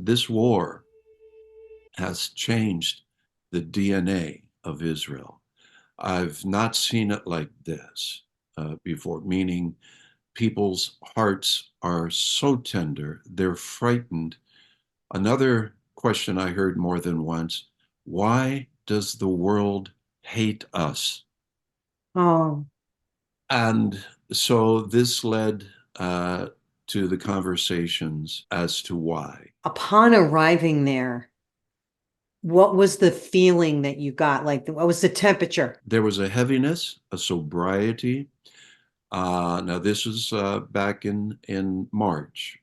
this war has changed the DNA of Israel. I've not seen it like this before, meaning people's hearts are so tender, they're frightened. Another question I heard more than once: why does the world hate us? Oh, And so this led to the conversations as to why. upon arriving there, what was the feeling that you got? Like, what was the temperature? There was a heaviness, a sobriety. Now, this was back in March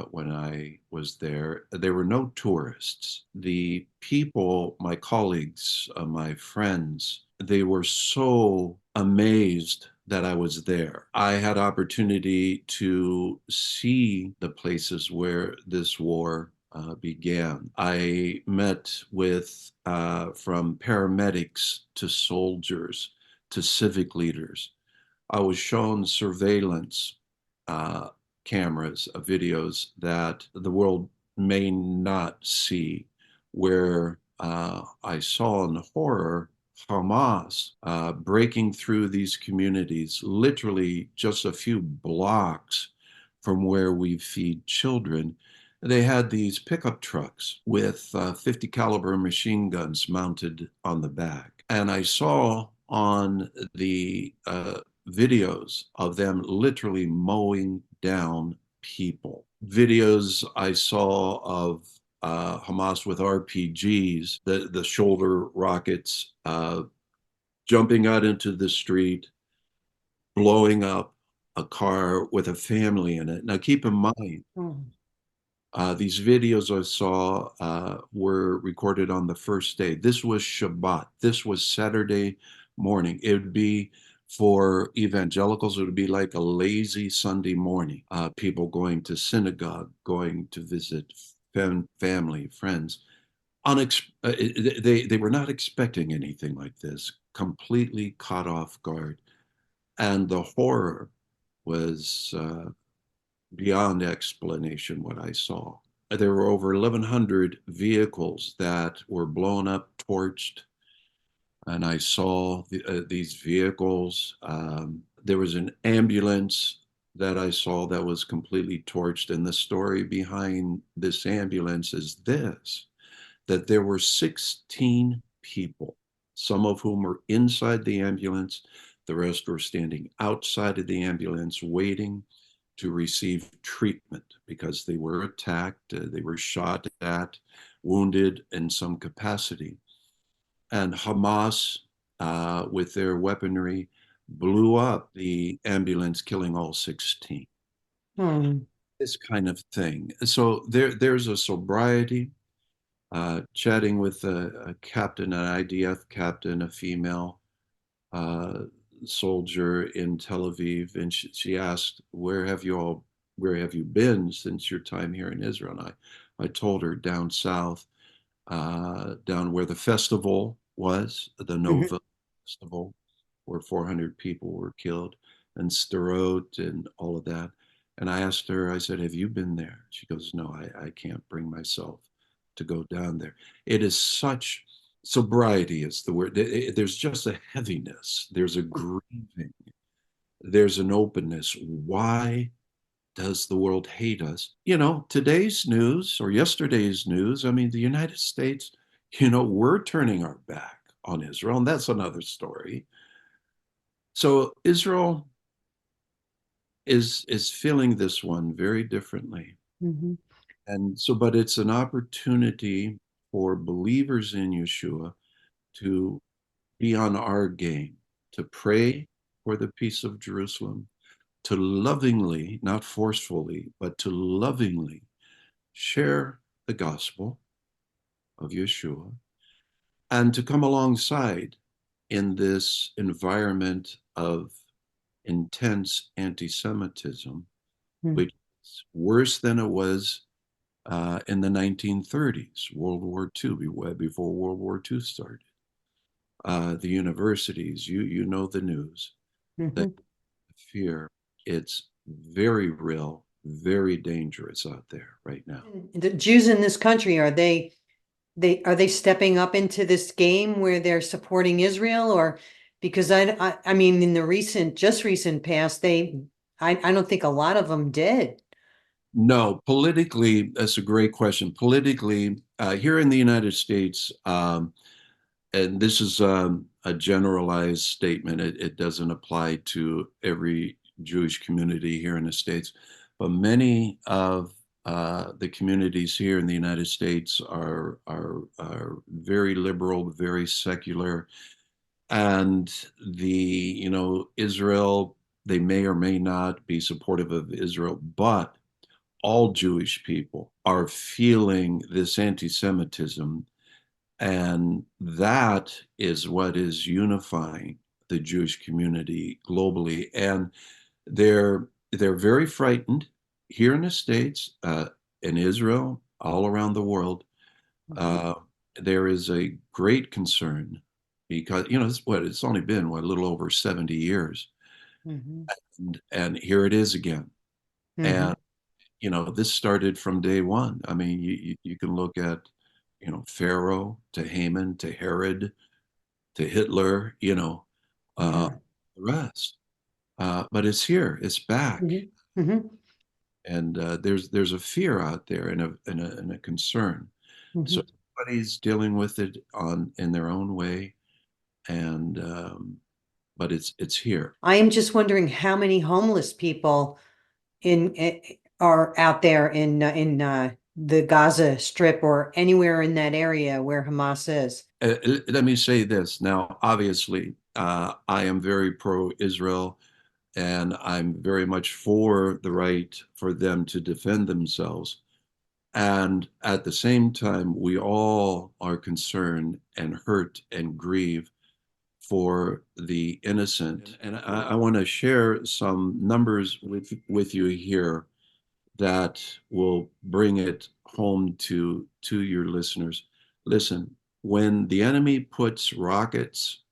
when I was there. There were no tourists. The people, my colleagues, my friends, they were so amazed that I was there. I had opportunity to see the places where this war began. I met with from paramedics to soldiers to civic leaders. I was shown surveillance uh, cameras, videos that the world may not see, where I saw in horror Hamas breaking through these communities, literally just a few blocks from where we feed children. They had these pickup trucks with 50 caliber machine guns mounted on the back. And I saw on the videos of them literally mowing down people. Videos I saw of Hamas with RPGs, the shoulder rockets, jumping out into the street, blowing up a car with a family in it. Now, keep in mind, Oh. these videos I saw were recorded on the first day. This was Shabbat. This was Saturday morning. It would be for evangelicals, it would be like a lazy Sunday morning. People going to synagogue, going to visit family, friends. They were not expecting anything like this, completely caught off guard. And the horror was beyond explanation what I saw. There were over 1,100 vehicles that were blown up, torched, and I saw these vehicles. There was an ambulance that I saw that was completely torched. And the story behind this ambulance is this: that there were 16 people, some of whom were inside the ambulance, the rest were standing outside of the ambulance waiting to receive treatment because they were attacked, they were shot at, wounded in some capacity. And Hamas, with their weaponry, blew up the ambulance, killing all 16. Hmm. This kind of thing. So there's a sobriety, chatting with a captain, an IDF captain, a female uh, soldier in Tel Aviv, and she asked, where have you been since your time here in Israel?" And I told her down south, down where the festival was, the Mhm. Nova Festival, where 400 people were killed, and Sderot and all of that. And I asked her, I said, "Have you been there?" She goes, "No, I can't bring myself to go down there." It is such, sobriety is the word. There's just a heaviness, there's a grieving, there's an openness. Why does the world hate us? Today's news or yesterday's news, I mean, the United States, we're turning our back on Israel, and that's another story. So Israel is feeling this one very differently. Mhm. And so, but it's an opportunity for believers in Yeshua to be on our game, to pray for the peace of Jerusalem, to lovingly, not forcefully, but to lovingly share the gospel of Yeshua, and to come alongside in this environment of intense anti-Semitism, Mhm. which is worse than it was in the 1930s, World War II, before World War II started. The universities, you know the news, that Mhm. fear, it's very real. very dangerous out there right now. The Jews in this country, are they stepping up into this game where they're supporting Israel, or because I mean in the just recent past I don't think a lot of them did. No, politically, that's a great question. Politically, here in the United States, and this is a generalized statement, it doesn't apply to every Jewish community here in the States, but many of the communities here in the United States are very liberal, very secular, and Israel, they may or may not be supportive of Israel, but all Jewish people are feeling this anti-Semitism, and that is what is unifying the Jewish community globally. And they're very frightened here in the States, in Israel, all around the world. Mhm, Uh, there is a great concern because it's only been a little over 70 years, mhm, and here it is again. And mhm, this started from day one. I mean, you can look at, Pharaoh to Haman to Herod to Hitler, uh, yeah. the rest. But it's here, it's back, Mhm, mhm, and there's a fear out there and a concern. So mhm. everybody's dealing with it in their own way, and but it's here. I am just wondering how many homeless people are out there in the Gaza Strip or anywhere in that area where Hamas is. Let me say this now. Obviously, I am very pro-Israel, and I'm very much for the right for them to defend themselves. And at the same time, we all are concerned and hurt and grieve for the innocent. And I want to share some numbers with you here that will bring it home to your listeners. Listen, when the enemy puts rockets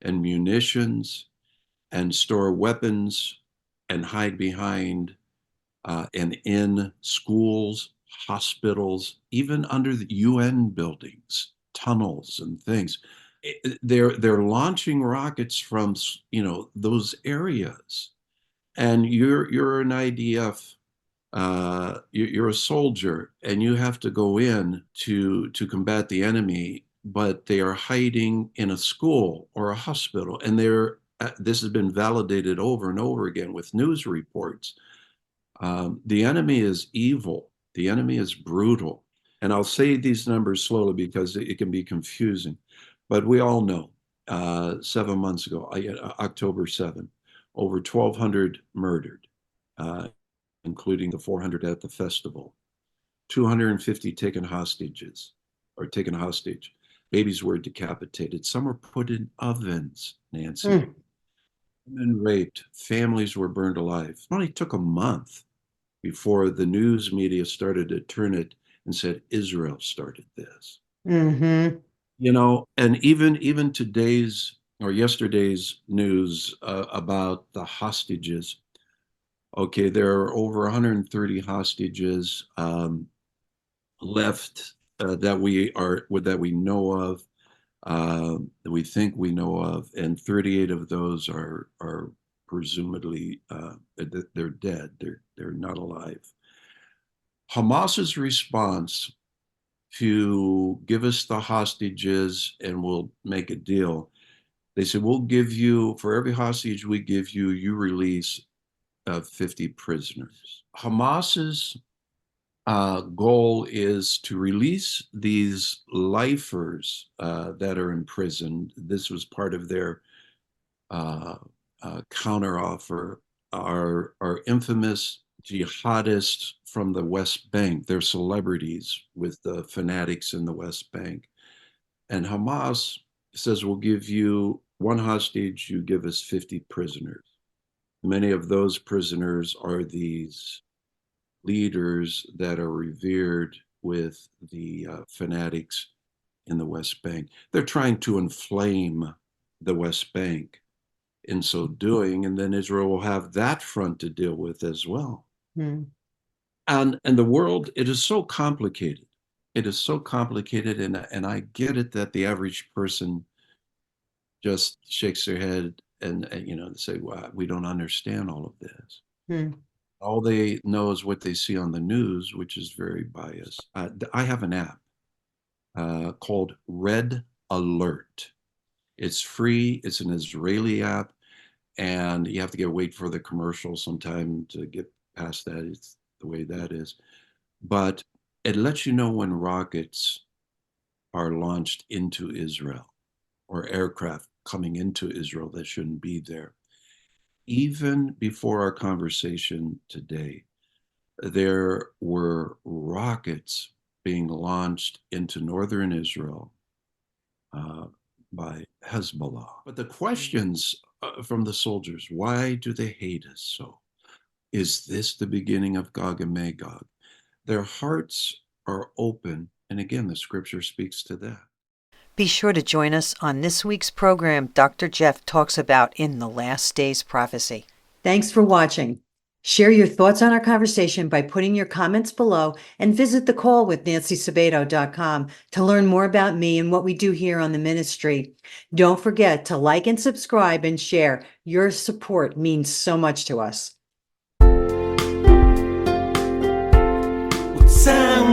and munitions and store weapons and hide behind and in schools, hospitals, even under the UN buildings, tunnels and things. They're launching rockets from those areas, and you're an IDF. You're a soldier, and you have to go in to combat the enemy, but they are hiding in a school or a hospital, and this has been validated over and over again with news reports. The enemy is evil. The enemy is brutal. And I'll say these numbers slowly because it can be confusing. But we all know 7 months ago, October 7, over 1,200 murdered, uh, including the 400 at the festival, 250 taken hostages or taken hostage. Babies were decapitated. Some were put in ovens, Nancy. Mm, Women raped. Families were burned alive. It only took a month before the news media started to turn it and said Israel started this. hmm And even today's or yesterday's news about the hostages. Okay, there are over 130 hostages left that we know of, that we think we know of, and 38 of those are presumably they're dead. They're not alive. Hamas's response to give us the hostages and we'll make a deal. They said, we'll give you, for every hostage we give you, you release 50 prisoners. Hamas's goal is to release these lifers that are imprisoned. This was part of their uh, counteroffer, are infamous jihadists from the West Bank. They're celebrities with the fanatics in the West Bank. And Hamas says, we'll give you one hostage, you give us 50 prisoners. Many of those prisoners are these leaders that are revered with the fanatics in the West Bank. They're trying to inflame the West Bank in so doing, and then Israel will have that front to deal with as well. And the world, it is so complicated. It is so complicated, and I get it that the average person just shakes their head and say, "Well, we don't understand all of this." Hmm. All they know is what they see on the news, which is very biased. I have an app called Red Alert. It's free. It's an Israeli app, and you have to wait for the commercial sometime to get past that. It's the way that is. But it lets you know when rockets are launched into Israel or aircraft coming into Israel that shouldn't be there. Even before our conversation today, there were rockets being launched into northern Israel uh, by Hezbollah. But the questions from the soldiers, why do they hate us so? Is this the beginning of Gog and Magog? Their hearts are open. And again, the scripture speaks to that. Be sure to join us on this week's program. Dr. Jeff talks about In the Last Days Prophecy. Thanks for watching. Share your thoughts on our conversation by putting your comments below and visit thecallwithNancySabato.com to learn more about me and what we do here on the ministry. Don't forget to like and subscribe and share. Your support means so much to us. Sound